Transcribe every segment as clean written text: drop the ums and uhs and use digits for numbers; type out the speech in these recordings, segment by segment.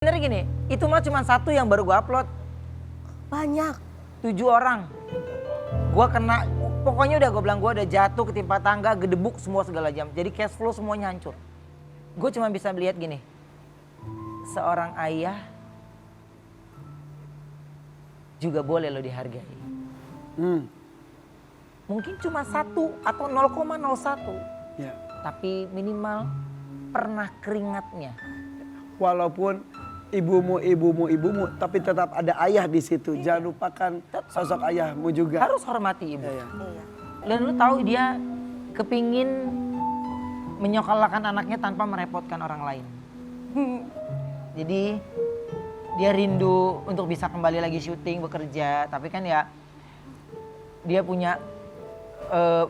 Bener gini, itu mah cuma satu yang baru gue upload. Banyak. 7 orang. Gue kena, pokoknya udah gue bilang gue udah jatuh ketimpa tangga, gedebuk semua segala jam. Jadi cash flow semuanya hancur. Gue cuma bisa melihat gini, seorang ayah juga boleh lo dihargai. Mungkin cuma 1 atau 0,01. Ya. Tapi minimal pernah keringatnya. Walaupun ibumu, tapi tetap ada ayah di situ. Jangan lupakan sosok ayahmu juga. Harus hormati ibu. Iya. Iya. Dan lu tahu dia kepingin menyokolahkan anaknya tanpa merepotkan orang lain. Jadi dia rindu untuk bisa kembali lagi syuting, bekerja. Tapi kan ya dia punya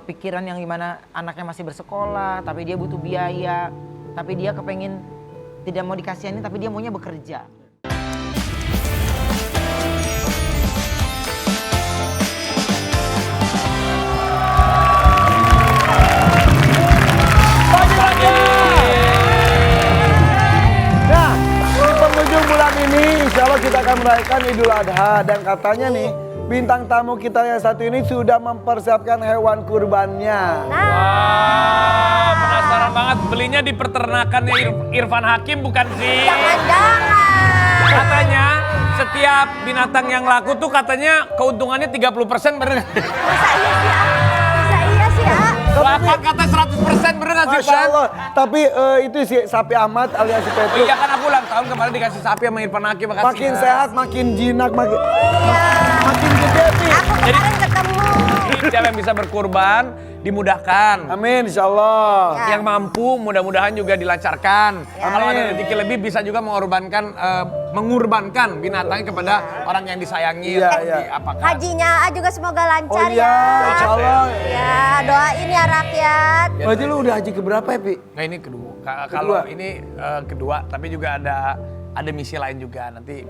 pikiran yang gimana anaknya masih bersekolah, tapi dia butuh biaya. Tapi dia kepengen tidak mau dikasihani, tapi dia maunya bekerja. Nah, di penghujung bulan ini insya Allah kita akan merayakan Idul Adha. Dan katanya nih, bintang tamu kita yang satu ini sudah mempersiapkan hewan kurbannya. Wah, penasaran banget. Belinya di peternakannya Irfan Hakim bukan sih? Jangan-jangan. Katanya setiap binatang yang laku tuh katanya keuntungannya 30% bener. Masa iya sih ya? Bahkan kata 100% bener gak sih Masya Pan? Allah. Tapi itu si Sapi Ahmad alias si Oh Petruk. iya kan aku ulang tahun kemarin dikasih sapi sama Irfan Hakim. Makasih Makin ya. sehat, makin jinak, makin Iya. gede nih. Aku kemarin ketemu. Jadi siapa yang bisa berkurban dimudahkan. Amin insya Allah. Ya. Yang mampu mudah-mudahan juga dilancarkan. Ya. Kalau ada Amin. rezeki lebih bisa juga mengorbankan binatangnya kepada orang yang disayangi. Iya, atau iya. diapakan. Hajinya juga semoga lancar Oh iya, ya. insya Allah. Ya, doain ya rakyat. Berarti lu udah haji keberapa ya, Pi? Nah ini kedua. Kalau ini kedua, tapi juga ada misi lain juga. Nanti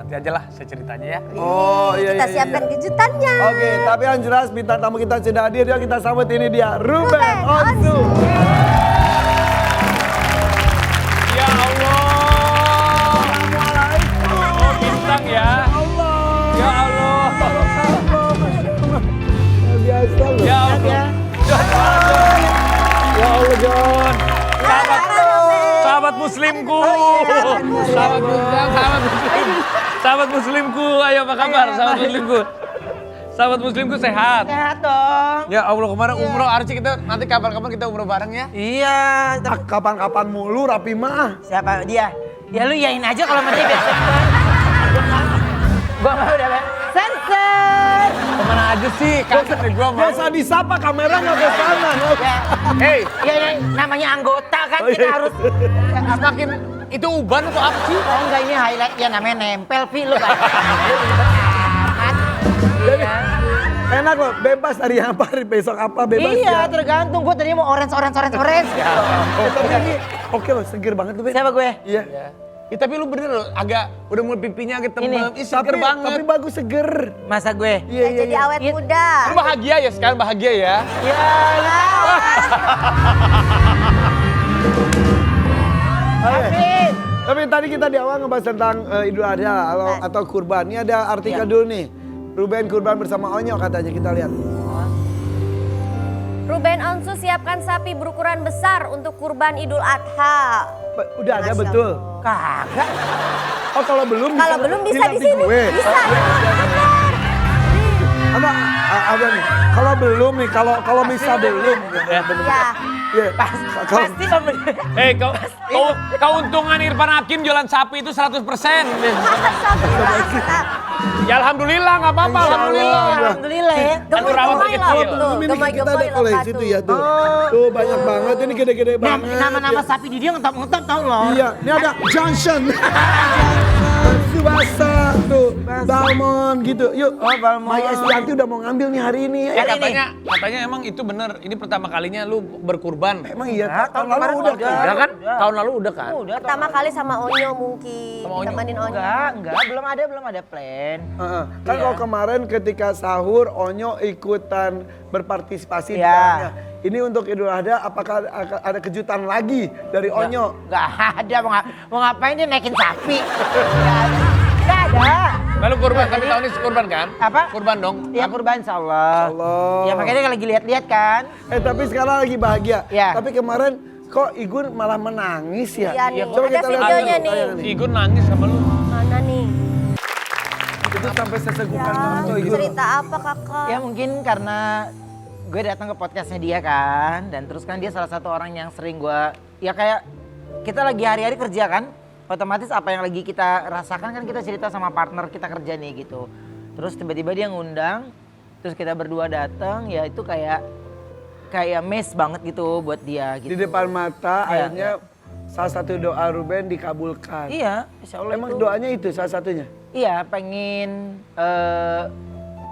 aja lah saya ceritanya ya. Oh iya, Kita iya, siapkan iya. kejutannya. Oke, tapi yang jelas bintang tamu kita sudah hadir. Yuk kita sambut ini dia, Ruben Onsu. Ya Allah. Oh bintang ya. Ya Allah. Luar biasa loh. Ya Allah. Ya Allah, John. Sahabat muslimku. Sahabat muslimku. Ayo apa kabar sahabat muslimku? Sahabat muslimku sehat. Sehat dong. Ya Allah kemarin umroh Arci kita nanti kapan-kapan kita umroh bareng ya. Iya. Ah, kapan-kapan mulu rapi mah. Siapa dia? Ya lu yain aja kalau sama dia biar sensor. Gua mau udah sensor. Kemana aja sih? Kaget nih gua Gak usah disapa, kamera nggak ke sana. Ya, Hei, ya, namanya anggota kan Oh, kita iya. harus. semakin itu uban atau apa sih? Oh enggak ini highlight ya namanya nempel Vi lu kan. Iya. Enak loh, bebas hari apa, hari besok apa, bebas Iya, ya. tergantung. Gua tadinya mau orange. Tapi ini oke loh, seger banget tuh, Ben. Siapa gue? Iya. Ya, tapi lu bener loh, udah mulai pipinya agak tembem. Ini, Ih, seger banget. Tapi bagus seger. Masa gue? Iya, iya, Jadi iya. awet Iya. muda. Lu bahagia ya sekarang bahagia ya. Ya, Oke. Tapi tadi kita di awal ngebahas tentang Idul Adha atau kurban. Ini ada artikel dulu nih. Ruben kurban bersama Onyo katanya, kita lihat. Ruben Onsu siapkan sapi berukuran besar untuk kurban Idul Adha. Udah ada Masya betul. Allah. kagak. Oh kalau belum Kalau belum bisa di nanti sini. gue. Bisa. Ada nih. Kalau belum nih, kalau bisa belum. Ya. Iya. Kalau Pasti kamu. Hei, keuntungan Irfan Hakim jualan sapi itu 100%. Masa sapi rasa. Ya alhamdulillah nggak apa-apa, Insya alhamdulillah. Allah. Alhamdulillah ya. Aku rawat Gemoy-gemoy kecil. loh, tuh. ini kita ada Gemoy-gemoy loh, koleksi Kak, tuh ya tuh. Tuh banyak banget, ini gede-gede Nah, banget. nama-nama ya. sapi di dia ngetop tau loh. Iya, ini ada Johnson. masak tuh. Balmon gitu. Yuk. Oh, Balmon. Mai Estianti udah mau ngambil nih hari ini. Ya Ayo. katanya emang itu bener. Ini pertama kalinya lu berkurban. Emang iya, Nah, tahun lalu kemarin udah udah. kan? Udah kan? Tahun lalu udah kan? Udah. Pertama kali sama Onyo mungkin. Sama Onyo. Temenin Onyo. Enggak, belum ada plan. Heeh. Kan Iya. kalau kemarin ketika sahur Onyo ikutan berpartisipasi di Iya. dalamnya. Ini untuk Idul Adha apakah ada kejutan lagi dari Onyo? Enggak ada, mau ngapain dia naikin sapi? Enggak ada. Lalu kurban, tapi tahun ini kurban kan? Apa? Kurban dong. Ya kurban insyaallah. Allah. Ya makanya dia lagi lihat-lihat kan. Tapi sekarang lagi bahagia. Iya. Tapi kemarin kok Igun malah menangis ya? Iya nih, Coba ada kita lihat videonya dulu nih. tayangan Si Igun nangis sama lu. Mana nih? Itu sampai sesegukan Ya, banget tuh Igun. cerita apa kakak? Ya mungkin karena gue datang ke podcastnya dia kan, dan terus kan dia salah satu orang yang sering gue, ya kayak kita lagi hari-hari kerja kan, otomatis apa yang lagi kita rasakan kan kita cerita sama partner kita kerja nih gitu. Terus tiba-tiba dia ngundang, terus kita berdua datang, ya itu kayak mes banget gitu buat dia Di gitu. depan mata Iya, akhirnya salah satu doa Ruben dikabulkan. Iya, insya Allah Emang itu. doanya itu salah satunya? Iya, pengen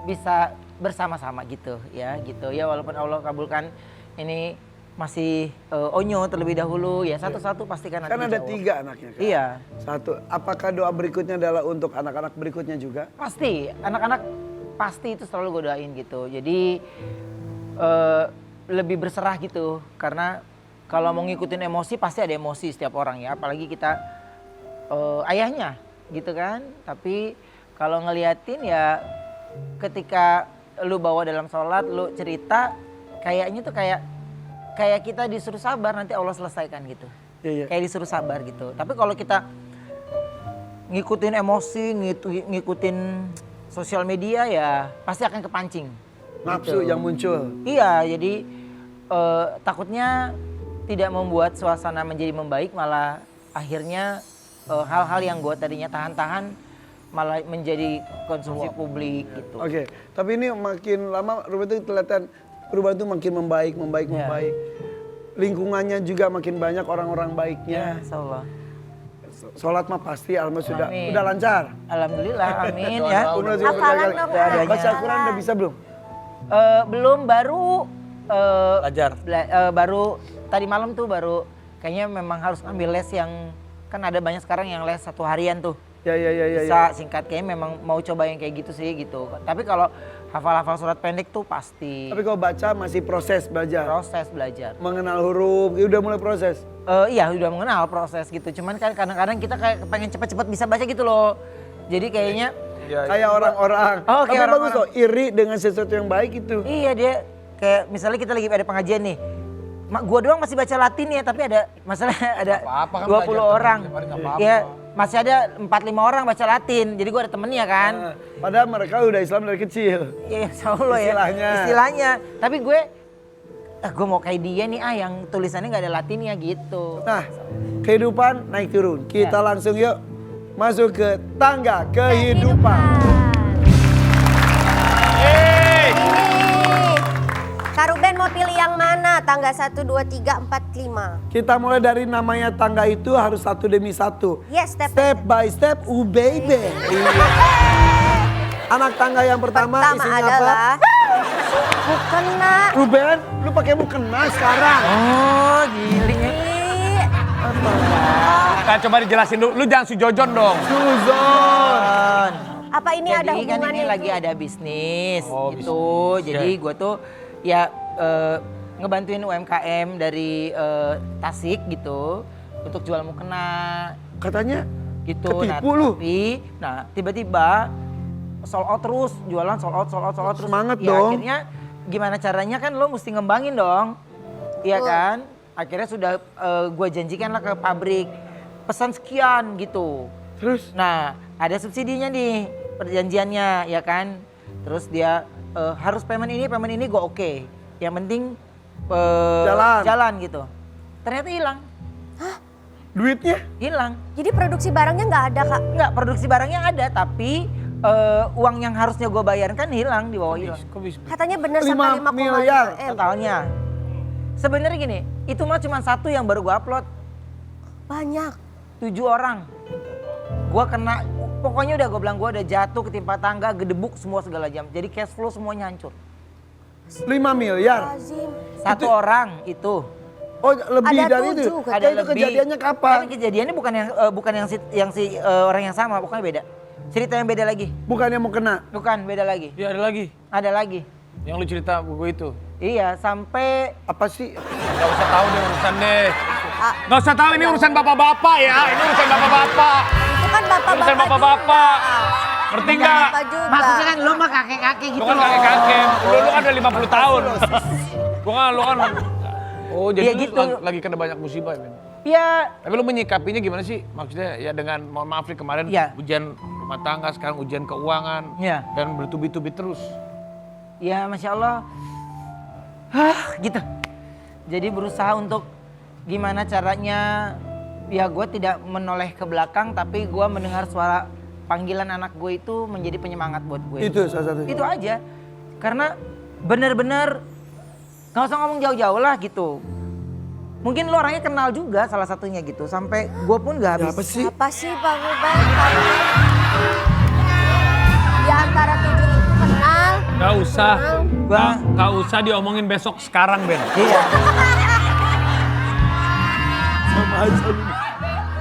bisa bersama-sama gitu ya walaupun Allah kabulkan ini masih Onyo terlebih dahulu ya satu-satu pastikan nanti Kan ada dijawab. 3 anaknya kan? Iya, Satu, apakah doa berikutnya adalah untuk anak-anak berikutnya juga? pasti anak-anak pasti itu selalu gue doain gitu. Jadi lebih berserah gitu karena kalau mau ngikutin emosi pasti ada emosi setiap orang ya, apalagi kita ayahnya gitu kan. Tapi kalau ngeliatin ya ketika lu bawa dalam sholat, lu cerita, kayaknya tuh kayak kita disuruh sabar, nanti Allah selesaikan gitu. Iya, iya. Kayak disuruh sabar gitu. Tapi kalau kita ngikutin emosi, ngikutin sosial media ya pasti akan kepancing. Nafsu yang muncul. Iya, jadi takutnya tidak membuat suasana menjadi membaik, malah akhirnya hal-hal yang gue tadinya tahan-tahan malah menjadi konsumsi publik gitu. Oke, tapi ini makin lama Ruben itu kelihatan perubahan itu makin membaik. Iya. Lingkungannya juga makin banyak orang-orang Ya, baiknya. insyaallah. Sholat mah pasti alhamdulillah Amin. udah lancar. Alhamdulillah, amin ya. Umrah juga Hafalan berkali-kali. dong, Kak. Baca Al-Quran udah bisa belum? Belum, Belajar. baru tadi malam tuh baru kayaknya memang harus ambil les yang kan ada banyak sekarang yang les 1 harian tuh. Ya. Bisa singkat, kayaknya memang mau coba yang kayak gitu sih gitu. Tapi kalau hafal-hafal surat pendek tuh pasti Tapi kalau baca masih proses belajar. proses belajar. Mengenal huruf, ya udah mulai proses. Iya udah mengenal proses gitu. Cuman kan kadang-kadang kita kayak pengen cepet-cepet bisa baca gitu loh. Jadi kayaknya Kayak orang-orang. Oh, Tapi kayak bagus orang-orang. loh, iri dengan sesuatu yang baik itu. iya dia kayak misalnya kita lagi ada pengajian nih. Gua doang masih baca Latin ya, tapi ada masalah ada apa-apa kan 20 belajar orang. terus, nggak apa-apa. Ya masih ada 4-5 orang baca Latin. Jadi gua ada temennya kan. Nah, padahal mereka udah Islam dari kecil. Ya insya Allah ya. Istilahnya. Istilahnya. Tapi gue mau kayak dia nih yang tulisannya nggak ada Latinnya gitu. Nah, kehidupan naik turun. Kita langsung yuk masuk ke tangga kehidupan. Ini. Kak Ruben mau pilih yang mana? Tangga 1, 2, 3, 4, 5. Kita mulai dari namanya tangga itu harus satu demi satu. Yes, step By step, baby. Iya. Anak tangga yang pertama, Pertama isinya adalah apa? mukena. Ruben, lu pakai mukena sekarang. Oh giling ya. Nah, coba dijelasin dulu. Lu jangan sujojon dong. Suzon. Apa ini ada Jadi kan hubungannya ini itu? lagi ada bisnis Oh, gitu. bisnis. Jadi gue tuh ya ngebantuin UMKM dari Tasik gitu untuk jual mukena Katanya gitu. ketipu lu. Nah tiba-tiba sold out terus, jualan sold out terus. Semangat Ya, dong. Akhirnya gimana caranya kan lo mesti ngembangin dong, iya kan? Akhirnya sudah gue janjikan lah ke pabrik pesan sekian gitu. Terus Nah, ada subsidinya nih perjanjiannya ya kan. Terus dia harus payment ini gue oke. Yang penting Jalan. gitu. Ternyata hilang. duitnya Hilang. Jadi produksi barangnya nggak ada kak? Enggak, produksi barangnya ada tapi uang yang harusnya gue bayarkan hilang, dibawa hilang. Kok bisa? Katanya bener 5 sampai 5,5 miliar. M. Totalnya. Sebenarnya gini, itu mah cuma satu yang baru gue upload. Banyak. 7 orang. Gue kena pokoknya udah gue bilang gue udah jatuh ketimpa tangga, gedebuk semua segala jam. Jadi cash flow semuanya hancur. 5 miliar. Azim. Satu orang itu. Oh, lebih Ada dari 7 itu. katanya. Ada itu kejadiannya kapan? Tapi kejadiannya bukan yang si orang yang sama, pokoknya beda. Cerita yang beda lagi. Bukannya mau kena. Bukan, beda lagi. Ya ada lagi. Ada lagi. Yang lu cerita buku itu. Iya, sampai Apa sih? Gak usah tahu deh urusan deh. Ah, Gak usah tahu ini urusan bapak-bapak ya. Ini urusan bapak-bapak. itu kan bapak-bapak Urusan bapak-bapak. juga. Ngerti Bukan nggak? bapak juga. maksudnya kan lo mah kakek-kakek Lu gitu kan loh. kakek-kakek. Lu kan udah 50 tahun. Lu kan. Oh jadi Iya lu gitu. lagi kena banyak musibah ya, Ben? Iya, Tapi lu menyikapinya gimana sih? Maksudnya ya dengan, mohon maaf nih kemarin Iya. ujian rumah tangga, sekarang ujian keuangan. Iya. Dan bertubi-tubi terus. ya Masya Allah. Gitu. Jadi berusaha untuk gimana caranya, ya gue tidak menoleh ke belakang, tapi gue mendengar suara panggilan anak gue itu menjadi penyemangat buat gue. Itu salah satunya. Itu aja. Karena bener-bener gak usah ngomong jauh-jauh lah gitu. Mungkin lo orangnya kenal juga salah satunya gitu. Sampai gue pun gak habis. Apa sih? Apa sih Pak Ruben? Di antara 7 itu kenal. Gak usah. Bang. Gak usah diomongin besok sekarang, Ben. Iya. Sama aja.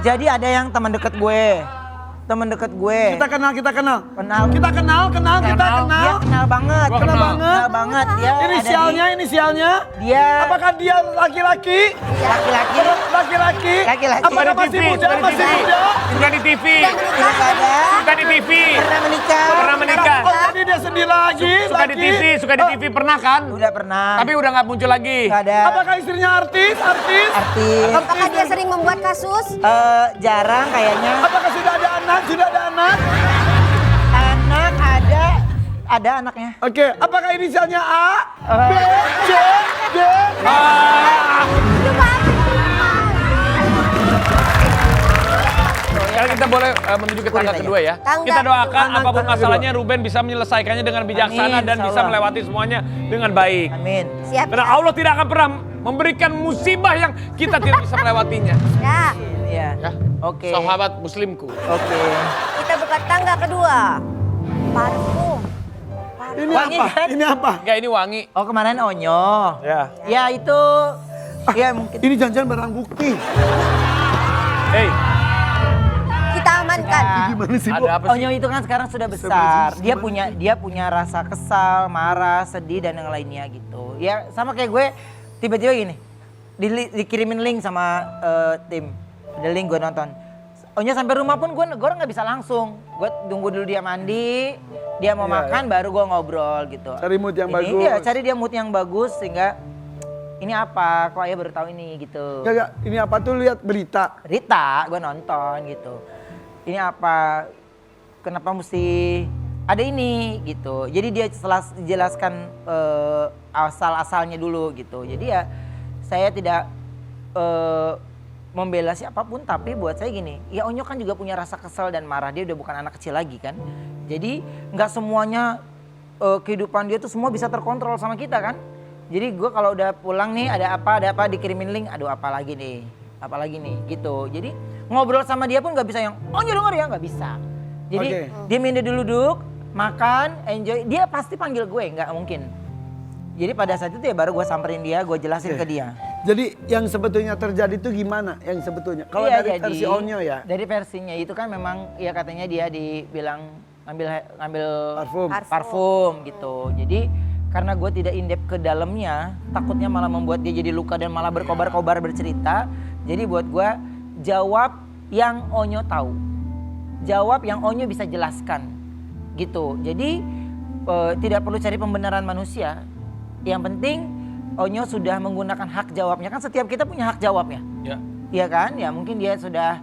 Jadi ada yang teman dekat gue. Teman dekat gue. Kita kenal. Kenal. Kita kenal. Dia kenal banget. Gua kenal. Kenal banget. Dia Inisialnya. Dia Apakah dia laki-laki? laki-laki. Laki-laki. Laki-laki. Apakah masih muda? Masih muda? Suka di TV. Tidak ada. Suka di TV. Pernah menikah. Pernah menikah. Oh, jadi dia sendiri lagi. Suka di TV. Suka di TV. Pernah kan? Udah pernah. Tapi udah gak muncul lagi. Gak ada. Apakah istrinya artis? Artis. Apakah dia sering membuat kasus? Jarang kayaknya. Apakah sudah ada anak? Anak ada anaknya. Oke, apakah inisialnya A, B, C, D? Sekarang kita boleh menuju ke tangga Boleh kedua ya. Tangga Kita doakan kedua. apapun Tangga masalahnya Ruben bisa menyelesaikannya dengan bijaksana Amin, dan bisa insyaallah. melewati semuanya dengan baik. Amin. Siap. Karena Allah tidak akan pernah memberikan musibah yang kita tidak bisa melewatinya. Ya. Iya. Ya. Oke. Sahabat muslimku. Oke. Kita buka tangga kedua. Parfum. Ini Wangi apa? kan? Ini apa? Enggak, ini wangi. Oh kemarin Onyo. Ya. Ya itu. Ya mungkin. Ini jangan-jangan barang bukti. Hei, Kita amankan. Gimana sih, Bu? ada apa sih? Onyo itu kan sekarang sudah besar. Dia punya rasa kesal, marah, sedih dan yang lainnya gitu. Ya sama kayak gue tiba-tiba gini. Dikirimin link sama tim. Ada link gue nonton. Onyo sampai rumah pun gue nggak bisa langsung. Gue tunggu dulu dia mandi, dia mau Iya, makan baru gue ngobrol gitu. Cari mood yang Ini bagus. Dia cari dia mood yang bagus sehingga ini apa? Kok ayah baru tahu ini gitu. Kagak, ini apa tuh lihat berita. Rita, gue nonton gitu. Ini apa? Kenapa mesti ada ini gitu. Jadi dia jelaskan asal-asalnya dulu gitu. Jadi ya saya tidak membela siapapun, tapi buat saya gini, ya Onyo kan juga punya rasa kesel dan marah, dia udah bukan anak kecil lagi kan. Jadi nggak semuanya kehidupan dia tuh semua bisa terkontrol sama kita kan. Jadi gue kalau udah pulang nih ada apa dikirimin link, aduh apa lagi nih gitu. Jadi ngobrol sama dia pun nggak bisa yang Onyo denger ya, nggak bisa. Jadi Oke. dia minta dulu duduk, makan, enjoy, dia pasti panggil gue, nggak mungkin. Jadi pada saat itu ya baru gue samperin dia, gue jelasin ke dia. Jadi yang sebetulnya terjadi itu gimana? Yang sebetulnya? Kalau Iya, dari jadi, versi Onyo ya? Dari versinya itu kan memang ya katanya dia dibilang ngambil Parfum. parfum gitu. Jadi karena gue tidak indep ke dalamnya, takutnya malah membuat dia jadi luka dan malah berkobar-kobar bercerita. Jadi buat gue jawab yang Onyo tahu. Jawab yang Onyo bisa jelaskan gitu. Jadi tidak perlu cari pembenaran manusia. Yang penting Onyo sudah menggunakan hak jawabnya. Kan setiap kita punya hak jawabnya. Ya. Iya kan? Ya mungkin dia sudah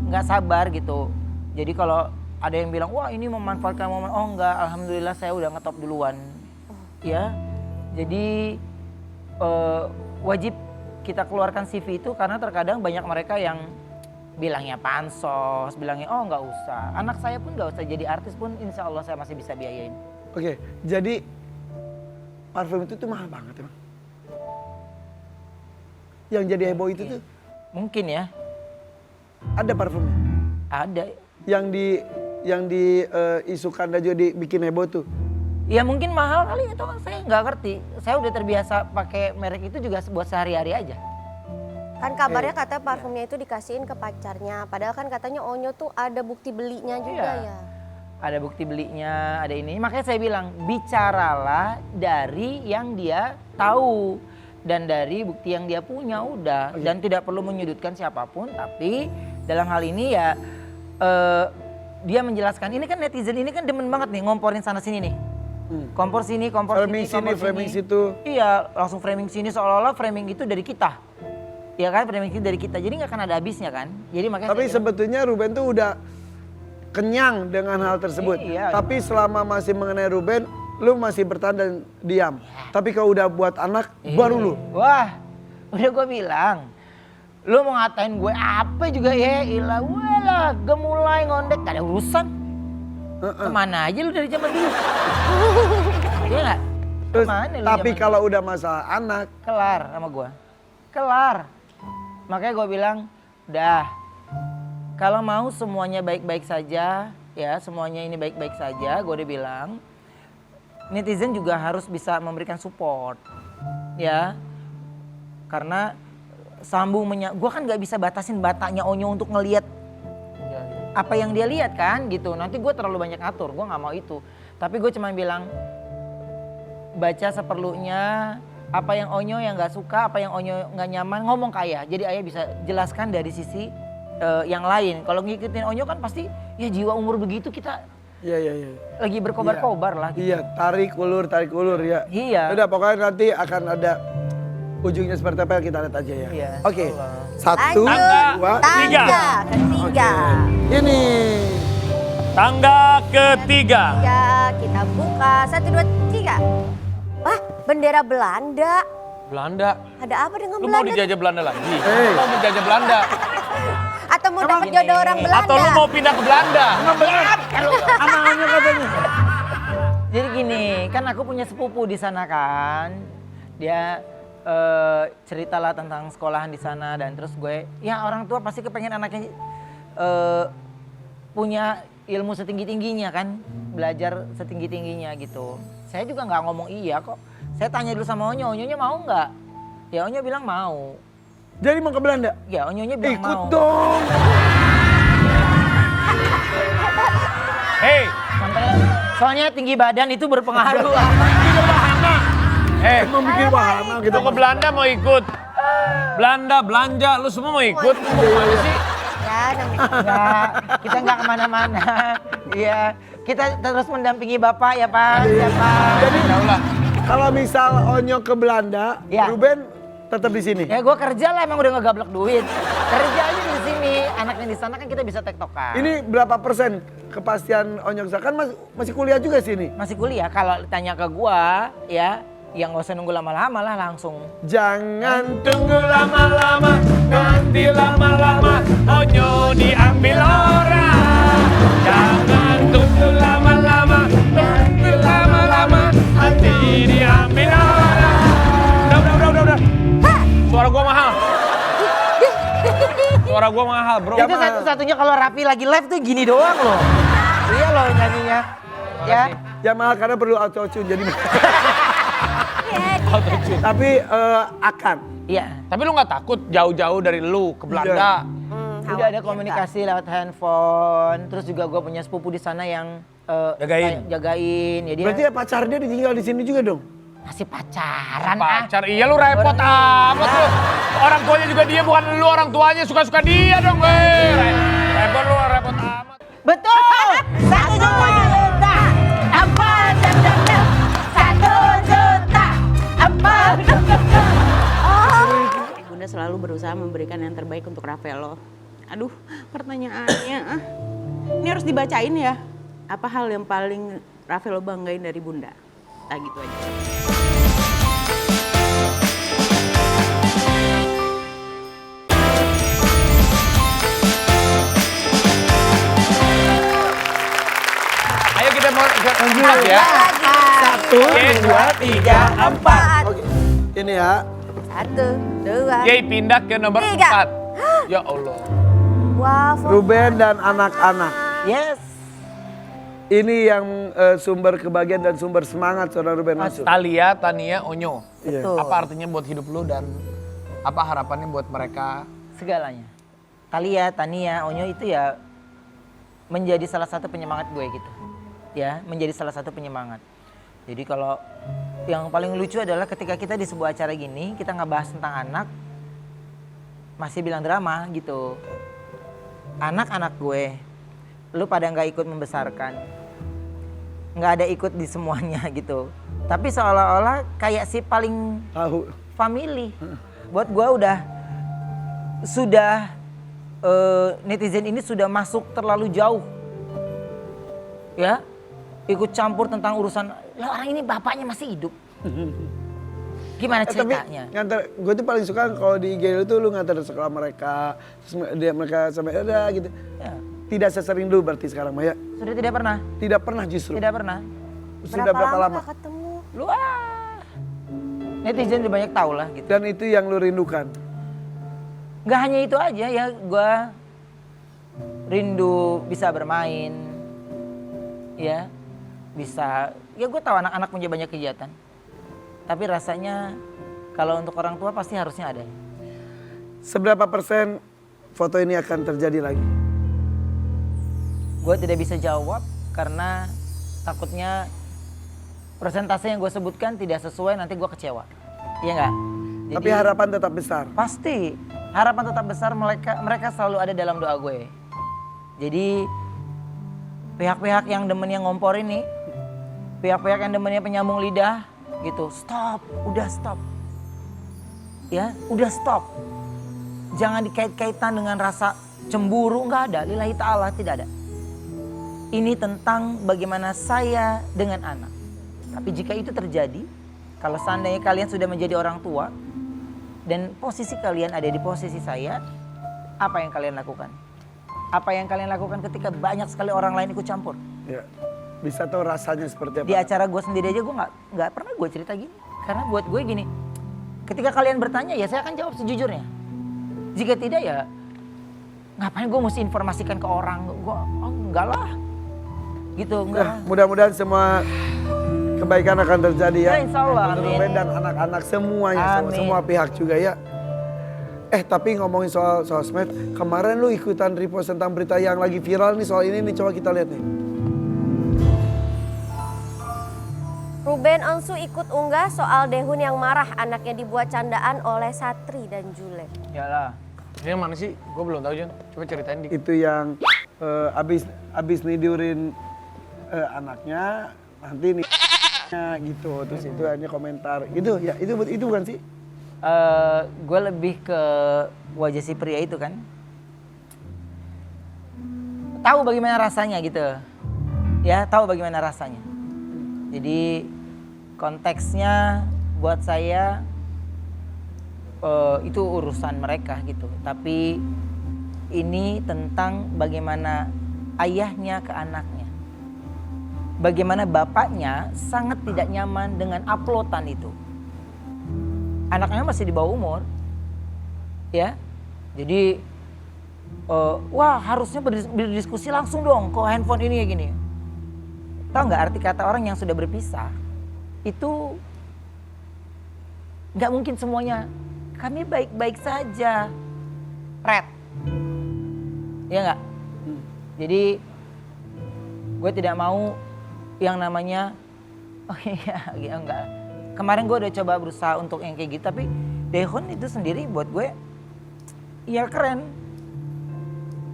nggak sabar gitu. Jadi kalau ada yang bilang, wah ini memanfaatkan momen. Oh enggak, alhamdulillah saya udah ngetop duluan. Ya, jadi wajib kita keluarkan CV itu karena terkadang banyak mereka yang bilangnya pansos, bilangnya oh nggak usah. Anak saya pun nggak usah jadi artis pun insya Allah saya masih bisa biayain. Oke, jadi parfum itu tuh mahal banget emang. Yang jadi heboh itu tuh Mungkin ya, ada parfumnya. ada. yang diisukan dan juga dibikin heboh tuh? Ya mungkin mahal kali itu, saya nggak ngerti. Saya udah terbiasa pakai merek itu juga buat sehari-hari aja. Kan kabarnya katanya parfumnya itu dikasihin ke pacarnya. Padahal kan katanya Onyo tuh ada bukti belinya juga Iya. ya. Ada bukti belinya, ada ini. Makanya saya bilang, bicaralah dari yang dia tahu. Dan dari bukti yang dia punya udah. Dan tidak perlu menyudutkan siapapun. Tapi dalam hal ini ya dia menjelaskan. Ini kan netizen ini kan demen banget nih ngomporin sana sini nih. Kompor sini, kompor Framing sini, sini, kompor framing sini. situ. Iya, langsung framing sini seolah-olah framing itu dari kita. Iya kan, framing itu dari kita. Jadi nggak akan ada habisnya kan. Jadi makanya Tapi saya bilang, sebetulnya Ruben tuh udah kenyang dengan hal tersebut. Iya. Tapi selama masih mengenai Ruben, lu masih bertahan dan diam. Tapi kalau udah buat anak, baru lu. Wah, udah gue bilang. Lu mau ngatain gue apa juga ya, ilah, walah, gemulai ngondek, gak ada urusan. Kemana aja lu dari zaman dulu? Iya gak? Terus, Kemana lu tapi zaman kalau udah masalah anak, kelar sama gue. Kelar. Makanya gue bilang, udah. Kalau mau semuanya baik-baik saja, ya semuanya ini baik-baik saja, gue udah bilang. Netizen juga harus bisa memberikan support. Ya. Karena sambung gue kan gak bisa batasin batanya Onyo untuk ngelihat apa yang dia lihat kan gitu. Nanti gue terlalu banyak atur, gue nggak mau itu. Tapi gue cuma bilang baca seperlunya, apa yang Onyo yang nggak suka, apa yang Onyo nggak nyaman, ngomong ke Ayah. Jadi Ayah bisa jelaskan dari sisi yang lain. Kalau ngikutin Onyo kan pasti ya jiwa umur begitu kita iya. lagi berkobar-kobar lah. Gitu. Iya, tarik ulur ya. Iya. Udah pokoknya nanti akan ada ujungnya seperti apa kita lihat aja ya. Iya, Oke, insya 1, Lanjut, 2, tangga ketiga. ini. Tangga ketiga. Ya, kita buka 1, 2, 3. Wah, bendera Belanda. Belanda. Ada apa dengan Lu mau Belanda? dijajah Belanda lagi? Hey. Lu mau menjajah Belanda? Atau mau dapat gini. jodoh orang Belanda? Atau lu mau pindah ke Belanda? Sama Onyo katanya. Jadi gini, kan aku punya sepupu di sana kan. Dia ceritalah tentang sekolahan di sana dan terus gue, ya orang tua pasti kepengen anaknya punya ilmu setinggi-tingginya kan, belajar setinggi-tingginya gitu. Saya juga nggak ngomong iya kok. Saya tanya dulu sama Onyonya mau nggak? Ya Onyo bilang mau. Jadi mau ke Belanda? Ya Onyonya bilang Ikut mau. dong. Hei, Soalnya tinggi badan itu berpengaruh. Emang bikin wahana gitu. mau ke Belanda mau ikut? Belanda, belanja, lu semua mau ikut? Lu mau kemana sih? Ya, Enggak, kita nggak kemana-mana. Iya, kita terus mendampingi Bapak ya Pak. Ya Pak. Jadi Udah. kalau misal Onyo ke Belanda, Ya. Ruben tetap di sini. Ya gue kerja lah, emang udah ngegablek duit. Kerja aja di sini, anaknya di sana kan kita bisa tektokan. Ini berapa persen kepastian Onyo kesana? Kan masih kuliah juga sini. Masih kuliah, kalau tanya ke gua ya, yang gak usah nunggu lama-lama lah langsung. Jangan Tunggu lama-lama, nanti lama-lama Onyo diambil orang. Jangan tunggu lama-lama, nanti lama-lama nanti diambil orang. Udah. Suara gua mahal. Suara gua mahal, bro. Itu satu-satunya kalau Raffi lagi live tuh gini doang loh. Iya loh nyanyinya. Ya. ya mahal karena perlu auto tune jadi. Tapi akan. Iya. Tapi lu nggak takut jauh-jauh dari lu ke Belanda? Udah ada komunikasi lewat handphone. Terus juga gue punya sepupu di sana yang Jagain. jagain. Ya dia Berarti ya pacar dia ditinggal di sini juga dong? masih pacaran. Pacar, iya lu repot amat lu. Orang tuanya juga dia, bukan lu orang tuanya, suka-suka dia dong. Repot lu, repot amat. Betul. 1 juta. Apa? 1 juta. Apa? Bunda selalu berusaha memberikan yang terbaik untuk Rafael. Aduh, pertanyaannya ini harus dibacain ya. Apa hal yang paling Rafael banggain dari Bunda? Nah gitu aja. Ayo kita mau empat ya. 1, 2, 3, 4. Oke. Ini ya. 1, 2. Yay, pindah ke nomor 3. 4. Ya Allah. Wah, Ruben dan anak-anak. Yes. Ini yang sumber kebahagiaan dan sumber semangat saudara Ruben Onsu. Talia, Tania, Onyo. Betul. Apa artinya buat hidup lu dan apa harapannya buat mereka? Segalanya. Talia, Tania, Onyo itu ya menjadi salah satu penyemangat gue gitu. Ya, menjadi salah satu penyemangat. Jadi kalau yang paling lucu adalah ketika kita di sebuah acara gini, kita ngebahas tentang anak, masih bilang drama gitu. Anak-anak gue, lu pada nggak ikut membesarkan, nggak ada ikut di semuanya gitu. Tapi seolah-olah kayak si paling Tahu. family. Buat gue sudah netizen ini sudah masuk terlalu jauh. Ya, ikut campur tentang urusan, lah orang ini bapaknya masih hidup. Gimana Tapi ceritanya? ngantar, gue tuh paling suka kalau di IG itu lu ngantar sekolah mereka, terus mereka sampai ada gitu. Ya, Tidak sesering dulu berarti sekarang Maya. sudah tidak pernah, Tidak pernah justru. tidak pernah. Sudah berapa lama? gak ketemu? Lu netizen udah banyak tahu lah gitu. Dan itu yang lu rindukan. Gak hanya itu aja ya, gue rindu bisa bermain, ya bisa. Ya gue tahu anak-anak punya banyak kegiatan, tapi rasanya kalau untuk orang tua pasti harusnya ada. Seberapa persen foto ini akan terjadi lagi? Gue tidak bisa jawab karena takutnya persentase yang gue sebutkan tidak sesuai, nanti gue kecewa. Iya nggak? Tapi harapan tetap besar. Pasti harapan tetap besar, mereka selalu ada dalam doa gue. Jadi pihak-pihak yang demennya ngompor ini, pihak-pihak yang demennya penyambung lidah gitu, stop, udah stop. Ya, udah stop. Jangan dikait-kaitan dengan rasa cemburu, nggak ada, lillahi ta'ala, tidak ada. Ini tentang bagaimana saya dengan anak. Tapi jika itu terjadi, kalau seandainya kalian sudah menjadi orang tua, dan posisi kalian ada di posisi saya, apa yang kalian lakukan? Apa yang kalian lakukan ketika banyak sekali orang lain ikut campur? Ya. Bisa tahu rasanya seperti apa? Di acara gue sendiri aja gue nggak pernah gue cerita gini. Karena buat gue gini, ketika kalian bertanya ya saya akan jawab sejujurnya. Jika tidak ya ngapain gue mesti informasikan ke orang? Gue enggak lah, gitu enggak. Nah, mudah-mudahan semua kebaikan akan terjadi ya. Ya, insya Allah, Untuk amin. Ruben dan anak-anak semuanya, Amin. semua pihak juga ya. Tapi ngomongin soal sosmed, kemarin lu ikutan repost tentang berita yang lagi viral nih soal ini nih, coba kita lihat nih. Ruben Onsu ikut unggah soal Dehun yang marah anaknya dibuat candaan oleh Satri dan Jule. Yalah. Ini yang mana sih? Gue belum tahu Jon. Coba ceritain dikit. Itu yang abis nidurin anaknya, nanti nih gitu, terus itu hanya komentar gitu ya, itu bukan sih? Gue lebih ke wajah si pria itu kan. Tahu bagaimana rasanya gitu. Ya, tahu bagaimana rasanya. Jadi konteksnya buat saya itu urusan mereka gitu. Tapi ini tentang bagaimana ayahnya ke anaknya. Bagaimana bapaknya sangat tidak nyaman dengan uploadan itu. Anaknya masih di bawah umur, ya. Jadi, wah harusnya berdiskusi langsung dong kok handphone ini ya gini. Tahu nggak arti kata orang yang sudah berpisah itu nggak mungkin semuanya kami baik-baik saja, Red. Ya nggak? Jadi gue tidak mau yang namanya oh iya ya enggak. Kemarin gue udah coba berusaha untuk yang kayak gitu, tapi Dehun itu sendiri buat gue ya keren.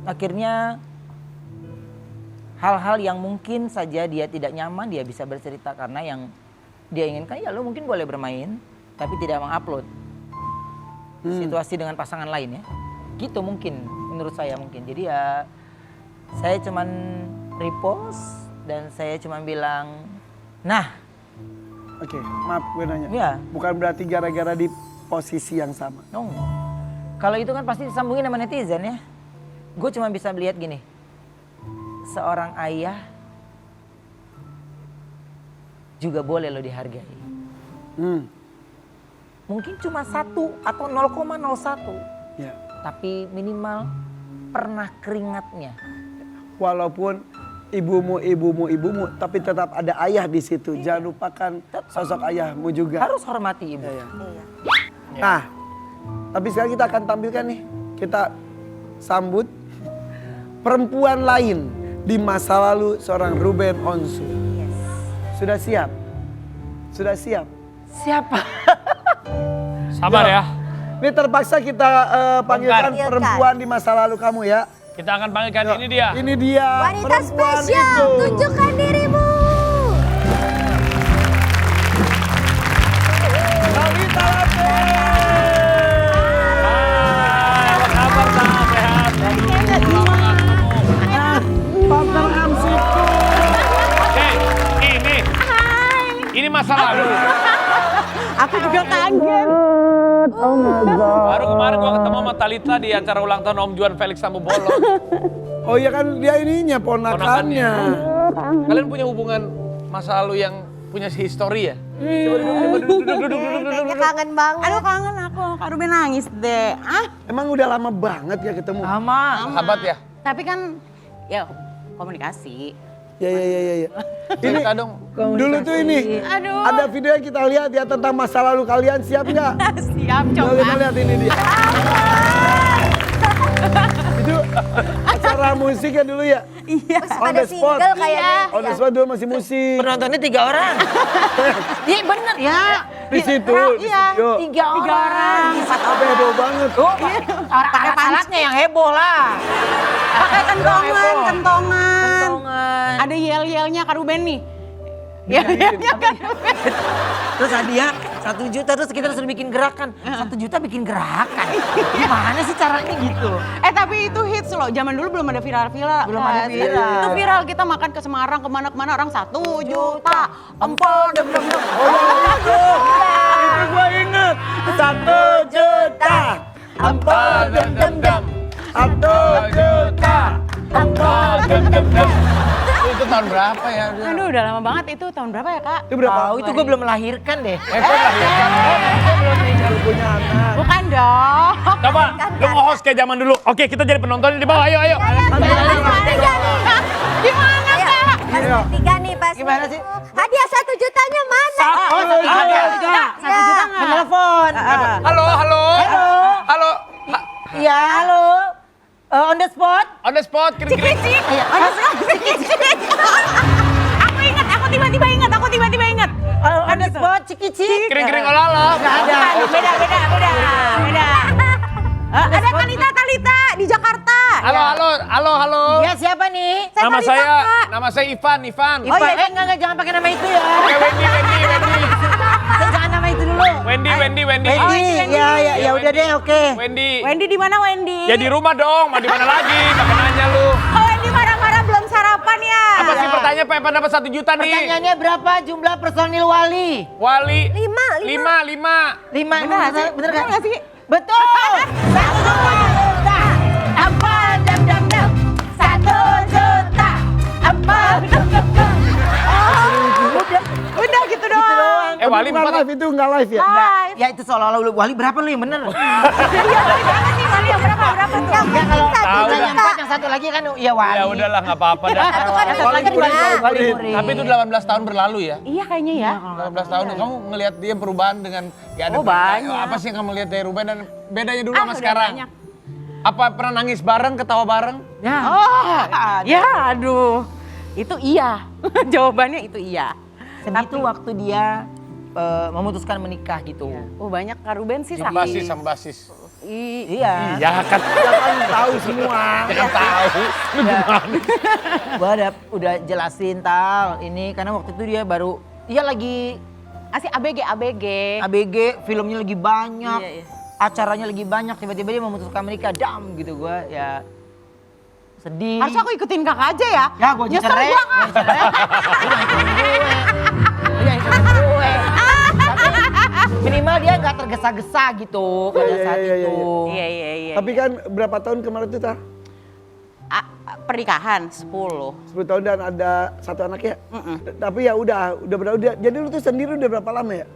Akhirnya hal-hal yang mungkin saja dia tidak nyaman dia bisa bercerita karena yang dia inginkan ya lo mungkin boleh bermain tapi tidak mengupload situasi dengan pasangan lain ya. Gitu mungkin menurut saya mungkin. Jadi ya saya cuman repost dan saya cuman bilang nah. Oke, maaf gue nanya. Iya. Bukan berarti gara-gara di posisi yang sama. No. Kalau itu kan pasti disambungin sama netizen ya. Gue cuma bisa melihat gini. Seorang ayah juga boleh lo dihargai. Mungkin cuma 1 atau 0,01. Ya. Tapi minimal pernah keringatnya. walaupun ibumu, tapi tetap ada ayah di situ. Jangan lupakan sosok ayahmu juga. Harus hormati ibu. Iya. Iya. Nah, tapi sekarang kita akan tampilkan nih, kita sambut perempuan lain di masa lalu seorang Ruben Onsu. Yes. Sudah siap? Sudah siap? Siapa? Sabar ya. Ini terpaksa kita panggilkan Panggilkan. perempuan di masa lalu kamu ya. Kita akan panggilkan ini dia. Ini dia Wanita perempuan spesial, itu. tunjukkan dirimu. Lalita Latte. Hai, apa kabar Kak? Sehat? Aduh, lama gak ketemu. Partner MC-ku. Ini masa lalu. Aku juga kaget. Baru kemarin gua ketemu sama Talita di acara ulang tahun Om Juan Felix Tambobolo. Oh iya kan dia ininya ponakannya. Kalian punya hubungan masa lalu yang punya histori ya? Coba duduk. Kayaknya kangen banget. Aduh kangen aku, Kak Ruben nangis deh. Emang udah lama banget ya ketemu? Sama. Sahabat ya? Tapi kan ya komunikasi. Ya. Ini Cerita dong. dulu tuh ini. Aduh. Ada video yang kita lihat ya tentang masa lalu kalian, siap nggak? Siap Coba kita coba. lihat ini dia. Itu acara musik ya dulu ya? Iya. Masih On pada the spot. single kayaknya. On the spot dulu masih musik. Penontonnya 3 orang. Iya bener ya. Di situ, di Iya. studio. 3 orang. Apa heboh banget. Pakai alatnya yang heboh lah. Pakai kentongan. Kentongan. Ada yel-yelnya Kak Ruben nih. Yel-yelnya Kak Ruben. Terus hadiah 1 juta, terus kita harus bikin gerakan. 1 juta bikin gerakan. Gimana sih caranya gitu? Tapi itu hits loh. Zaman dulu belum ada viral-viral. Belum ada viral. Itu viral, kita makan ke Semarang kemana-kemana orang 1 juta. Empol dem. Itu gue inget. 1 juta. Empal dem. 1 juta. Itu tahun berapa ya? Aduh udah lama banget itu. Tahun berapa ya Kak? Itu berapa? Tahu itu gue belum melahirkan deh. Kok lahir? Baru punya anak. Bukan dong. Coba, lu nge-host kayak zaman dulu. Oke, kita jadi penonton di bawah. Ayo. Gimana Ayo, Kak? pas ketiga nih pas. Gimana sih? Hadiah 1 jutanya mana? Oh, 1 juta. Ya. 1 juta nggak? Telepon. Halo. Halo. Iya, halo. On the spot. On the spot, kering-kering. Aku tiba-tiba ingat. On the spot, ciki-ciki. Kering-kering olala. Nggak ada. Beda. Ada Talita di Jakarta. Halo. Iya, siapa nih? Nama Talita, Kak. saya Ivan. Oh iya, enggak, jangan pakai nama itu ya. Wendy. Jangan nama itu dulu. Wendy. Wendy, ya udah deh, oke. Wendy. Di mana Wendy? Ya di rumah dong, mau di mana lagi? Pakai nanya lu. Oh Wendy marah-marah belum sarapan ya? Apa sih pertanyaan pengen dapat 1 juta nih? Pertanyaannya berapa jumlah personil wali? Wali. 5. 5. 5. Bener Bener nggak sih? Betul. 1 juta. Empal dem. 1 juta. Empal dem. Udah gitu doang. Wali Nggak 4. live itu nggak live ya? Ya itu seolah-olah wali berapa lu yang bener? Wali yang berapa tuh? Yang penting 1 Tahu juta. Yang 4, yang 1 lagi kan ya wali. Ya udahlah, nggak apa-apa dah. Satu kan Wali satu lagi murid, wali murid. murid. Tapi itu 18 tahun berlalu ya? Iya kayaknya ya. 18 tahun, kamu ngelihat dia perubahan dengan ya ada Oh, banyak. apa sih yang kamu lihat dari Ruben dan bedanya dulu sama udah sekarang? banyak. Apa pernah nangis bareng, ketawa bareng? Ya. Ya aduh. Itu iya. Jawabannya itu iya. Sedih tuh waktu dia memutuskan menikah gitu. Oh banyak Kak Ruben sih Sama basis. Iya. Ya kan, Ya kan tahu semua. ya kan tahu. Lu gimana? Gua udah jelasin ini karena waktu itu dia baru lagi Asik ABG. ABG, filmnya lagi banyak. Iya. Acaranya lagi banyak, tiba-tiba dia memutuskan menikah, gitu gua ya sedih. Harusnya aku ikutin kakak aja ya. Ya gua Nyesel cerai. gua, Kak. Udah ikutin gue. Tapi minimal dia nggak tergesa-gesa gitu pada saat Iya. itu. Iya. Tapi kan berapa tahun kemarin tuh Tah? Pernikahan 10. 10 tahun dan ada 1 anak ya? Tapi ya udah. Jadi lu tuh sendiri udah berapa lama ya?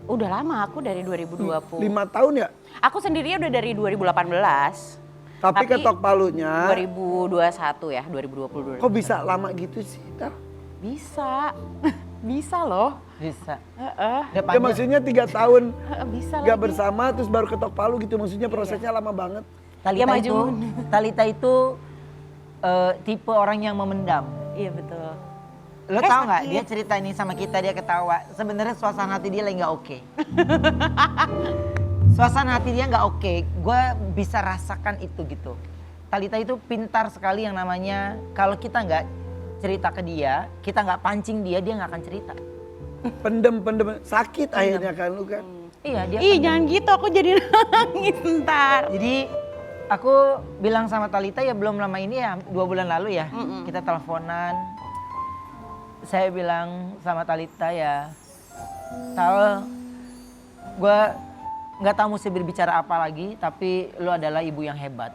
Udah lama aku dari 2020. 5 tahun ya? Aku sendirinya udah dari 2018. Tapi ketok palunya 2021 ya, 2020. kok bisa lama gitu sih? Tar? Bisa. Bisa loh. Bisa. Heeh. Dia Ya panjang. maksudnya 3 tahun Bisa gak lagi. bersama terus baru ketok palu gitu. Maksudnya prosesnya lama banget. Talita Ya, maju itu, mundur. Talita itu tipe orang yang memendam. Iya betul. Lo tau nggak? Dia cerita ini sama kita, dia ketawa. Sebenarnya suasana hati dia lagi nggak oke. Suasana hati dia nggak oke. Gue bisa rasakan itu gitu. Talita itu pintar sekali yang namanya kalau kita nggak cerita ke dia, kita nggak pancing dia nggak akan cerita. Pendem sakit akhirnya kan lu kan. Iya dia. Ih pendem. jangan gitu, aku jadi nangis ntar. Jadi aku bilang sama Talita ya belum lama ini ya 2 bulan lalu ya kita teleponan. Saya bilang sama Talita ya, Tal, gue nggak tahu mesti berbicara apa lagi, tapi lu adalah ibu yang hebat,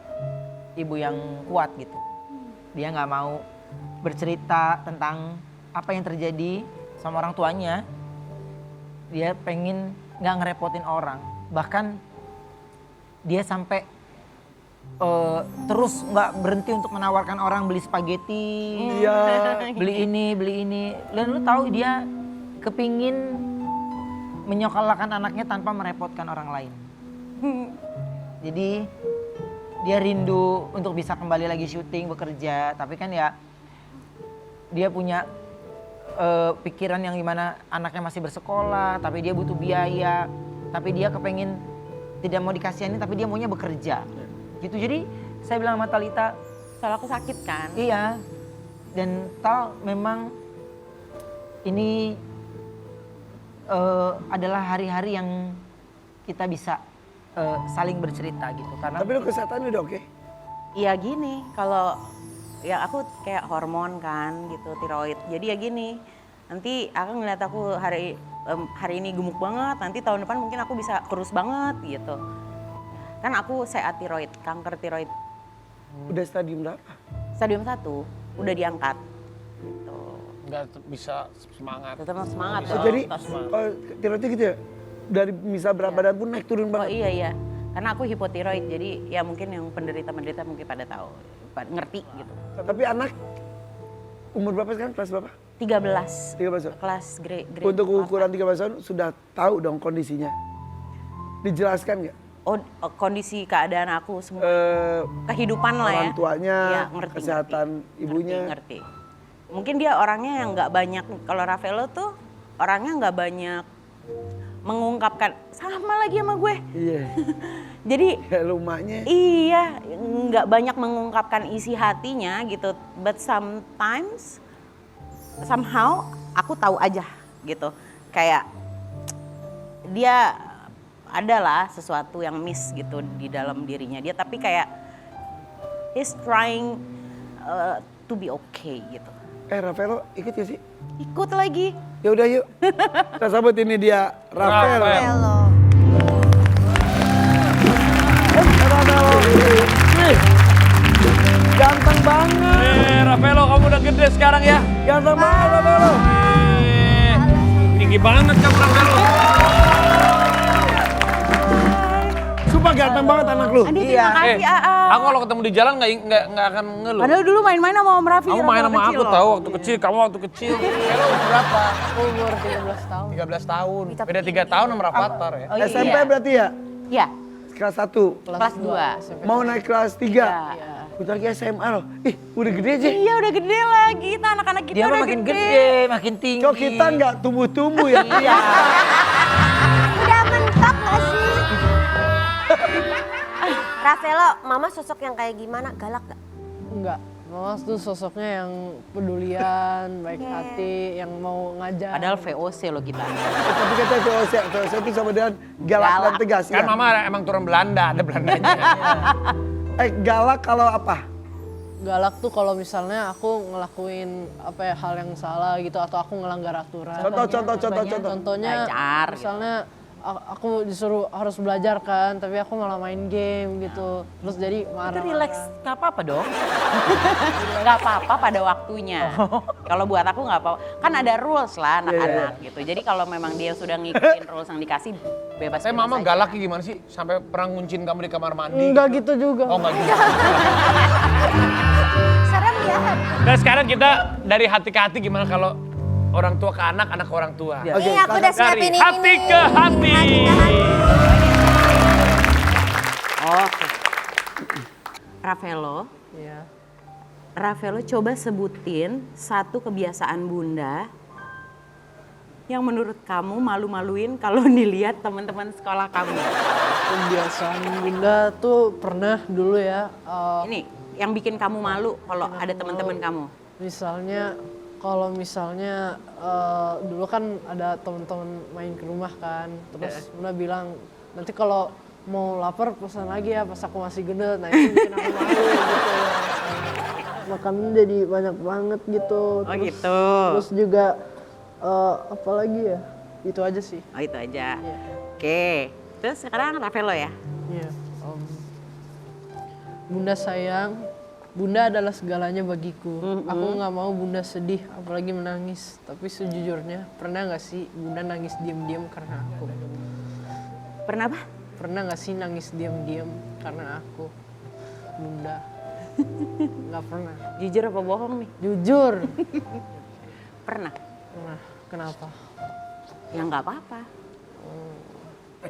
ibu yang kuat gitu. Dia nggak mau bercerita tentang apa yang terjadi sama orang tuanya. Dia pengen nggak ngerepotin orang, bahkan dia sampai terus nggak berhenti untuk menawarkan orang beli spaghetti, Iya. beli ini. Dan lu tahu dia kepingin menyokolahkan anaknya tanpa merepotkan orang lain. Jadi dia rindu untuk bisa kembali lagi syuting, bekerja. Tapi kan ya dia punya pikiran yang gimana anaknya masih bersekolah, tapi dia butuh biaya. Tapi dia kepengen tidak mau dikasihanin, tapi dia maunya bekerja. Gitu. Jadi saya bilang sama Talita, Soalnya aku sakit kan. iya. Dan Tal memang ini adalah hari-hari yang kita bisa saling bercerita gitu. Karena Tapi lu kesehatan udah oke? Iya gini, kalau ya aku kayak hormon kan gitu, tiroid. Jadi ya gini, nanti aku ngeliat aku hari ini gemuk banget, nanti tahun depan mungkin aku bisa kurus banget gitu. Kan aku sehat tiroid, kanker tiroid Udah stadium berapa? stadium 1 udah diangkat. Gitu. Nggak bisa semangat. Tetap semangat Oh, dong. jadi Tetap semangat. kalau tiroidnya gitu ya? Dari misal berat badan pun naik turun Oh banget. iya, karena aku hipotiroid, jadi ya mungkin yang penderita-penderita mungkin pada tahu, ngerti gitu. Tapi anak umur berapa sekarang? Kelas berapa? 13 13 tahun. kelas grade. Untuk ukuran 13 tahun sudah tahu dong kondisinya. Dijelaskan nggak? Oh, kondisi keadaan aku semua. Kehidupan lah ya. Orang tuanya, Iya, ngerti, kesehatan ngerti. ibunya. Ngerti. Mungkin dia orangnya yang nggak banyak, kalau Rafaelo tuh orangnya nggak banyak mengungkapkan, sama lagi sama gue. Iya. Jadi Kayak lumanya. iya, nggak banyak mengungkapkan isi hatinya gitu. But sometimes, somehow aku tahu aja gitu. Kayak dia adalah sesuatu yang miss gitu di dalam dirinya dia, tapi kayak he's trying to be okay gitu. Rafaelo ikut gak sih? Ikut lagi. Ya udah yuk. Kita sambut ini dia Rafael. Hello. Rafael. Wih. Ganteng banget. Rafaelo kamu udah gede sekarang ya. Ganteng banget Rafael. Tinggi banget kamu Rafaelo. Sumpah ganteng banget anak lu. Aduh terima kasih Aa. Aku kalau ketemu di jalan nggak akan ngeluh. Padahal dulu main-main sama Om Raffi. Kamu main sama aku tahu waktu kecil, kamu waktu kecil. Rafaelo umur berapa? Umur 13 tahun. 13 tahun. Beda 3 tahun sama Rafathar ya. Oh, iya. SMP berarti ya? Iya, Kelas 1. kelas 2. Mau naik kelas 3. Iya. Udah lagi SMA loh. Ih, udah gede aja. Iya udah gede lagi, kita anak-anak kita dia udah makin gede, makin tinggi. Kok kita nggak tumbuh-tumbuh ya? Iya. Udah mentok gak sih? Rafaelo, mama sosok yang kayak gimana? Galak gak? Enggak. Mama tuh sosoknya yang pedulian, baik hati, yang mau ngajar. Padahal VOC loh kita. Tapi katanya VOC itu sama dengan galak dan tegas Kan ya. mama emang turun Belanda, ada Belandanya. Galak kalau apa? Galak tuh kalau misalnya aku ngelakuin hal yang salah gitu atau aku ngelanggar aturan. Contoh. Contohnya Ngajar gitu. misalnya aku disuruh harus belajar kan, tapi aku malah main game gitu. Terus jadi marah. Itu relax, nggak apa-apa dong. Nggak apa-apa pada waktunya. Kalau buat aku nggak apa-apa. Kan ada rules lah anak-anak gitu. Jadi kalau memang dia sudah ngikutin rules yang dikasih, bebas. Saya mama galak gimana sih? Sampai pernah nguncin kamu di kamar mandi. Enggak gitu juga. Oh enggak gitu. Serem ya. Dan sekarang kita dari hati ke hati gimana kalau orang tua ke anak, anak ke orang tua. Oke, Nih aku udah Dari siapin ini hati nih. ke hati. Hati ke hati. Oke. Ravello, Iya. Ravello coba sebutin satu kebiasaan Bunda yang menurut kamu malu-maluin kalau dilihat teman-teman sekolah kamu. Kebiasaan Bunda tuh pernah dulu ya. Ini yang bikin kamu malu kalau ada teman-teman kamu. Misalnya kalau misalnya dulu kan ada teman-teman main ke rumah kan, terus Bunda bilang nanti kalau mau lapar pesan lagi ya pas aku masih gendut. Nah itu bikin aku malu gitu. Makannya jadi banyak banget gitu. Oh gitu. Terus juga apa lagi ya? Itu aja sih. Oh itu aja. Iya. Oke. Terus sekarang Ravello ya? Iya. Bunda sayang, Bunda adalah segalanya bagiku. Aku nggak mau Bunda sedih, apalagi menangis. Tapi sejujurnya, pernah nggak sih Bunda nangis diam-diam karena aku? Pernah apa? Pernah nggak sih nangis diam-diam karena aku? Bunda. Nggak pernah. Jujur apa bohong nih? Jujur. Pernah. Nah, kenapa? Ya nggak apa-apa.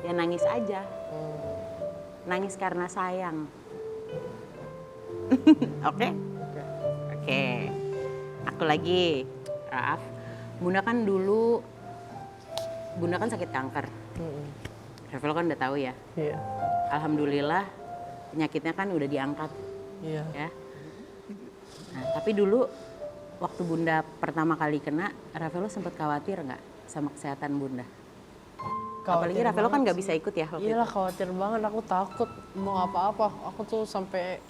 Ya nangis aja. Nangis karena sayang. Oke? Oke. Aku lagi. Raaf. Bunda kan dulu, Bunda kan sakit kanker. Ravello kan udah tahu ya. Iya. Alhamdulillah penyakitnya kan udah diangkat. Iya. Ya. Nah, tapi dulu waktu Bunda pertama kali kena, Ravello sempat khawatir nggak sama kesehatan Bunda? Apalagi Ravello kan nggak bisa ikut ya waktu Iyalah itu. khawatir banget, aku takut mau apa-apa. Aku tuh sampai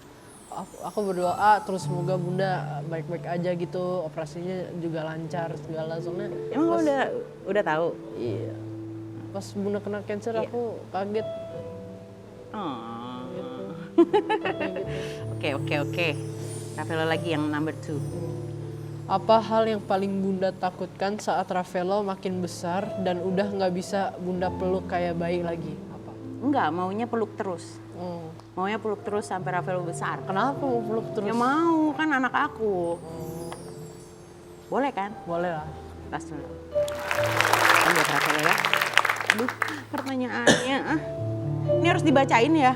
aku berdoa terus semoga Bunda baik-baik aja gitu, operasinya juga lancar segala soalnya. Emang pas, udah tahu? Iya. Pas Bunda kena cancer Iya. aku kaget. Oh. Gitu. Oke. Ravello lagi yang number 2. Apa hal yang paling Bunda takutkan saat Ravello makin besar dan udah nggak bisa Bunda peluk kayak bayi lagi? Apa? Enggak, maunya peluk terus. Maunya peluk terus sampai Ravello besar. Kenapa mau peluk terus? Ya mau, kan anak aku. Boleh kan? Boleh lah. Tas dulu. Kan buat Ravello ya. Aduh, pertanyaannya. Ini harus dibacain ya.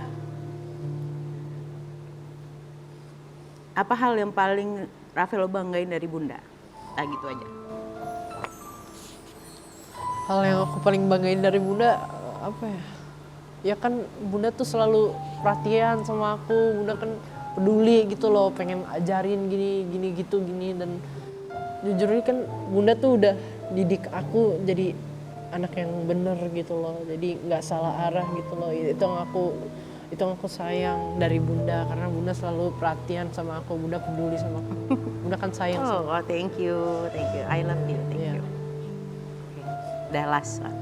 Apa hal yang paling Ravello banggain dari Bunda? Nah gitu aja. Hal yang aku paling banggain dari Bunda apa ya? Ya kan Bunda tuh selalu perhatian sama aku. Bunda kan peduli gitu loh, pengen ajarin gini dan jujur ini kan Bunda tuh udah didik aku jadi anak yang bener gitu loh. Jadi nggak salah arah gitu loh. Itu yang aku sayang dari Bunda karena Bunda selalu perhatian sama aku. Bunda peduli sama aku. Bunda kan sayang sama Oh, thank you. I love you, thank Iya. you. Oke. Udah last one.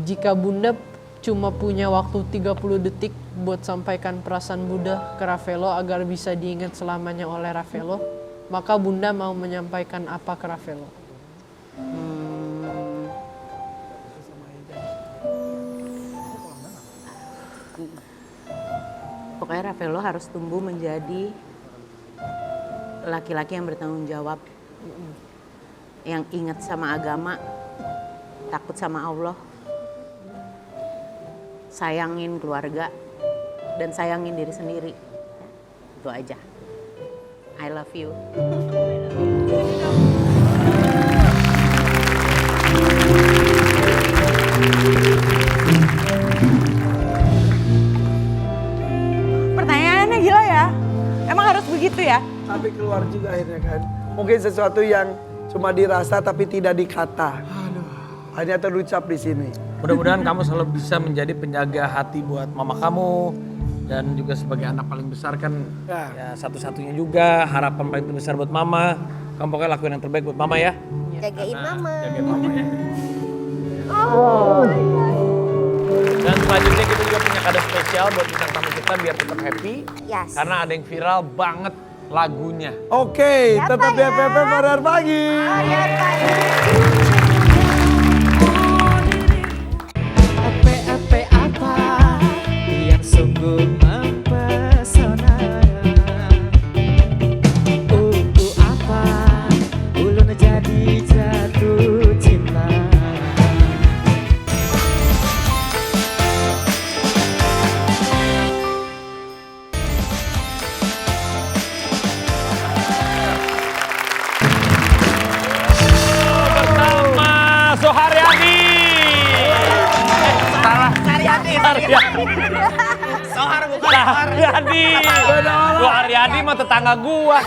Jika Bunda cuma punya waktu 30 detik buat sampaikan perasaan Bunda ke Ravello agar bisa diingat selamanya oleh Ravello, maka Bunda mau menyampaikan apa ke Ravello? Pokoknya Ravello harus tumbuh menjadi laki-laki yang bertanggung jawab, yang ingat sama agama, takut sama Allah, sayangin keluarga, dan sayangin diri sendiri. Itu aja. I love you. Pertanyaannya gila ya. Emang harus begitu ya? Tapi keluar juga akhirnya kan. Mungkin sesuatu yang cuma dirasa tapi tidak dikata. Hanya terucap di sini. Mudah-mudahan kamu selalu bisa menjadi penjaga hati buat mama kamu. Dan juga sebagai anak paling besar kan ya satu-satunya juga harapan paling terbesar buat mama. Kamu pokoknya lakuin yang terbaik buat mama ya. Jagain mama. Jagain mama ya. Dan selanjutnya kita juga punya kado spesial buat bintang tamu kita biar tetap happy. Yes. Karena ada yang viral banget lagunya. Oke, Siapa tetap di ya? FPP Varian Pagi. Ape apa yang sungguh mempesona. Apa ulun jadi jatuh cinta. Pertama, Soharyadi. Salah. Saryadi. Sohar bukan Saryadi. Soharyadi mah tetangga gua.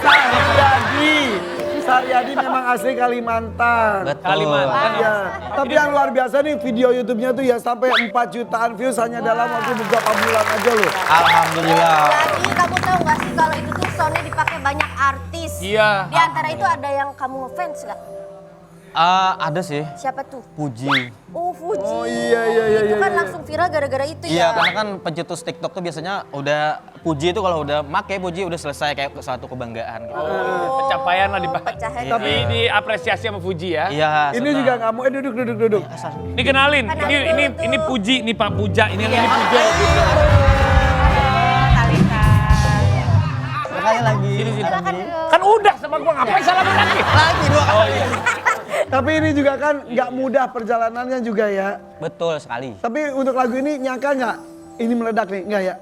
Saryadi memang asli Kalimantan. Kalimantan. Iya. Tapi yang luar biasa nih video YouTube-nya tuh ya sampai 4 jutaan views hanya dalam waktu beberapa bulan aja loh. Alhamdulillah. Jadi kamu tahu nggak sih kalau itu tuh soundnya dipakai banyak artis. Iya. Di antara itu ada yang kamu ngefans nggak? Ada sih, Siapa tuh? Puji. Oh Fuji. Oh, iya. Itu kan iya. langsung viral gara-gara itu Iya, ya. karena kan pencetus TikTok tuh biasanya udah Puji itu kalau udah make Puji udah selesai kayak suatu kebanggaan gitu. Pencapaian lah Pecahan. Tapi diapresiasi sama Fuji ya. Iya, Ini senang. juga nggak mau, duduk. Dikenalin, Kan ini aku tuh. ini Puji, ini Pak Puja, ini Puja. Gitu. Sekali lagi. Silakan dulu. Kan udah sama gua ngapain salaman lagi? Lagi 2 kali. Oh iya. Tapi ini juga kan nggak mudah perjalanannya juga ya. Betul sekali. Tapi untuk lagu ini nyangka nggak ini meledak nih? Nggak ya?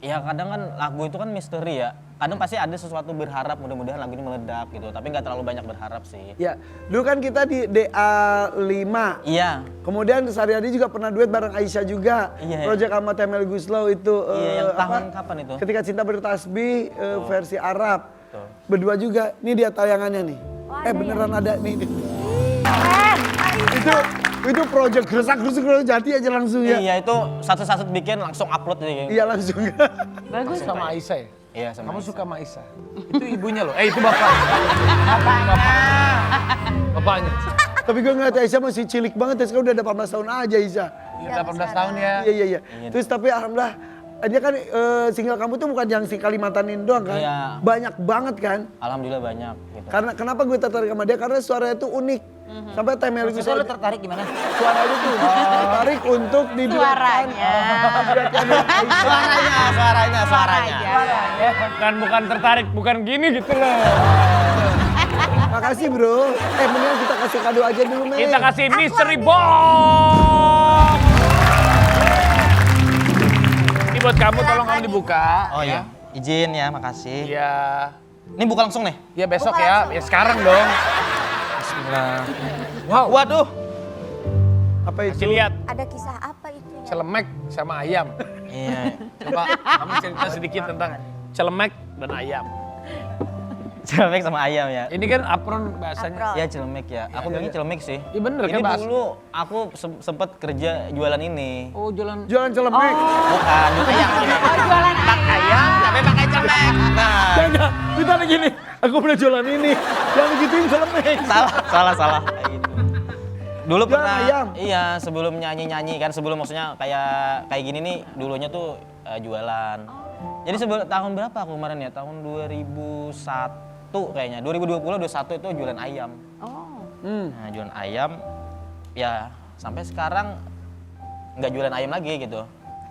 Ya kadang kan lagu itu kan misteri ya. Kadang pasti ada sesuatu berharap mudah-mudahan lagu ini meledak gitu. Tapi nggak terlalu banyak berharap sih. Ya, dulu kan kita di DA5. Iya. Kemudian Saryadi juga pernah duet bareng Aisyah juga. Iya. Project sama Temel Guslow itu. Iya, yang apa? tahun kapan itu? Ketika Cinta Bertasbih versi Arab. Betul. Berdua juga. Ini dia tayangannya nih. Beneran ada nih. Itu project gerusak-gerusuk jadi aja langsung ya. Iya, itu satu-satu bikin langsung upload aja. Iya langsung. Bagus sama Aisyah ya? Iya, sama Kamu Aisyah. suka sama Aisyah? Itu ibunya loh. Itu bapak. Bapaknya. Tapi gue ngeliat Aisyah masih cilik banget ya. Sekarang udah 18 tahun aja Aisyah. Iya, 18 tahun ya. Iya. Terus tapi alhamdulillah dia kan single kamu tuh bukan yang si Kalimantanin doang kan? Iya. Banyak banget kan? Alhamdulillah banyak gitu. Karena kenapa gue tertarik sama dia? Karena suaranya tuh unik. Sampai Temel Maksudnya lu tertarik gimana? suaranya tuh tertarik untuk diduetkan. Suaranya. Bukan tertarik, bukan gini gitu loh. Makasih bro. Mendingan kita kasih kado aja dulu Mei. Kita kasih mystery box. Ini buat kamu, tolong kamu dibuka. Oh iya, izin ya, makasih. Iya. Ini buka langsung nih. Ya besok ya, ya sekarang dong. Bismillah. Wow, Waduh. Apa itu? kasih lihat. Ada kisah apa itu ya? Celemek sama ayam. Iya. Coba kamu cerita sedikit tentang celemek dan ayam. Celemek sama ayam ya. Ini kan apron bahasanya. Apron. Ya celemek ya. Aku bilangnya celemek sih. Iya bener Ini kan bahasa. dulu aku sempet kerja jualan ini. Oh jualan. Jualan celemek. Bukan, ayam. Ayam tapi pakai celemek. Nah, Enggak, kita lagi gini. Aku pernah jualan ini. Yang gituin celemek. salah. Kayak gitu. Dulu Jualan pernah, ayam? iya sebelum nyanyi kan sebelum maksudnya kayak gini nih dulunya tuh jualan. Jadi tahun berapa aku kemarin ya? Tahun 2001 kayaknya. 2020 21 itu jualan ayam. Nah, jualan ayam ya sampai sekarang nggak jualan ayam lagi gitu.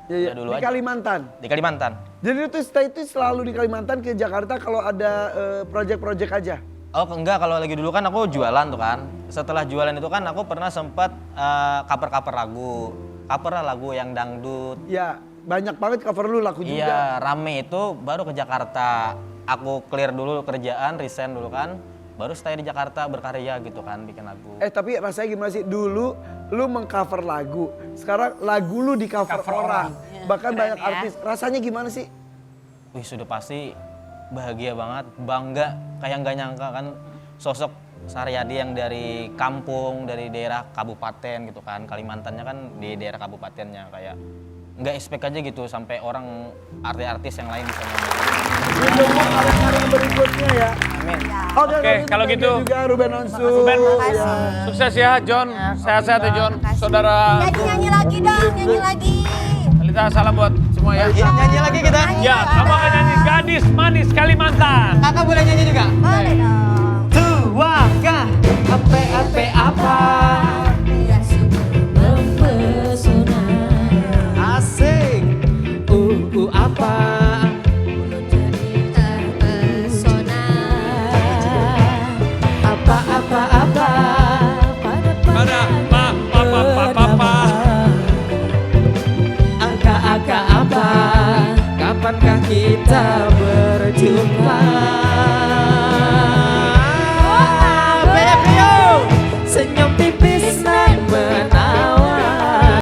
Iya, Udah dulu di aja. Kalimantan. Di Kalimantan. Jadi itu stay itu selalu di Kalimantan ke Jakarta kalau ada project-project aja. Oh enggak, kalau lagi dulu kan aku jualan tuh kan. Setelah jualan itu kan aku pernah sempat cover lagu. Cover lah lagu yang dangdut. Ya, banyak banget cover lu laku juga. Iya, rame itu baru ke Jakarta. Aku clear dulu kerjaan, resign dulu kan. Baru stay di Jakarta berkarya gitu kan, bikin lagu. Tapi rasanya gimana sih? Dulu lu mengcover lagu, sekarang lagu lu di cover orang. Bahkan banyak artis. Rasanya gimana sih? Wih, sudah pasti bahagia banget, bangga. Kayak nggak nyangka kan sosok Saryadi yang dari kampung, dari daerah kabupaten gitu kan. Kalimantannya kan di daerah kabupatennya kayak nggak expect aja gitu sampai orang artis-artis yang lain bisa nyanyi. Ditunggu karya-karya berikutnya ya. Amin. Oke, kalau thank gitu. you juga Ruben Onsu. Ruben, Ya. sukses ya John, sehat-sehat ya John. Saudara Nyanyi lagi dong, nyanyi lagi. Talita, salam buat semua ya. Iya, nyanyi lagi kita. Ya, kamu akan nyanyi Gadis Manis Kalimantan. Kakak boleh nyanyi juga? Boleh dong. Tuakah ape-ape apa yang sungguh mempesona. Asik. Apa mulut jadi terpesona. Apa pada Apa. Angka-angka apa? Kapankah kita berjumpa?